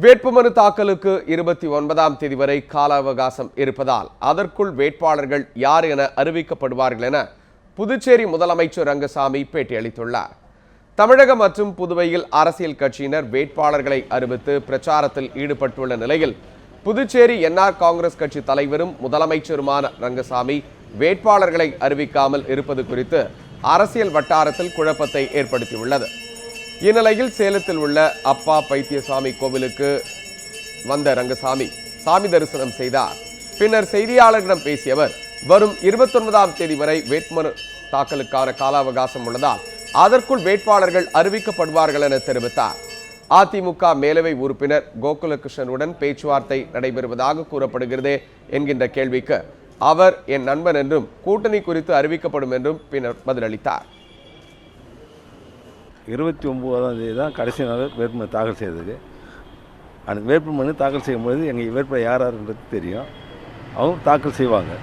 வேட்புமனு தாக்கலுக்கு 29ஆம் தேதி வரை கால அவகாசம் இருப்பதால் அதற்குள் வேட்பாளர்கள் யார் என அறிவிக்கப்படுவார்கள் என புதுச்சேரி முதலமைச்சர் ரங்கசாமி பேட்டியளித்துள்ளார். தமிழகம் மற்றும் புதுவையில் அரசியல் கட்சியினர் வேட்பாளர்களை அறிவித்து பிரச்சாரத்தில் ஈடுபட்டுள்ள நிலையில் புதுச்சேரி என்ஆர் காங்கிரஸ் கட்சி தலைவரும் முதலமைச்சருமான ரங்கசாமி வேட்பாளர்களை அறிவிக்காமல் இருப்பது குறித்து அரசியல் வட்டாரத்தில் குழப்பத்தை ஏற்படுத்தியுள்ளது. இந்நிலையில் சேலத்தில் உள்ள அப்பா பைத்தியசாமி கோவிலுக்கு வந்த ரங்கசாமி சாமி தரிசனம் செய்தார். பின்னர் செய்தியாளர்களிடம் பேசிய அவர், வரும் 29ஆம் தேதி வரை வேட்புமனு தாக்கலுக்கான கால அவகாசம் உள்ளதால் அதற்குள் வேட்பாளர்கள் அறிவிக்கப்படுவார்கள் என தெரிவித்தார். அதிமுக மேலவை உறுப்பினர் கோகுலகிருஷ்ணனுடன் பேச்சுவார்த்தை நடைபெறுவதாக கூறப்படுகிறதே என்கின்ற கேள்விக்கு அவர் என் நண்பன் என்றும் கூட்டணி குறித்து அறிவிக்கப்படும் என்றும் பின்னர் பதிலளித்தார். 29ஆம் தேதி தான் கடைசி நாள் வேட்புமனு தாக்கல் செய்தது. அந்த வேட்புமனு தாக்கல் செய்யும்போது எங்கள் வேட்பாளர் யார் யாருன்றது தெரியும். அவங்க தாக்கல் செய்வாங்க.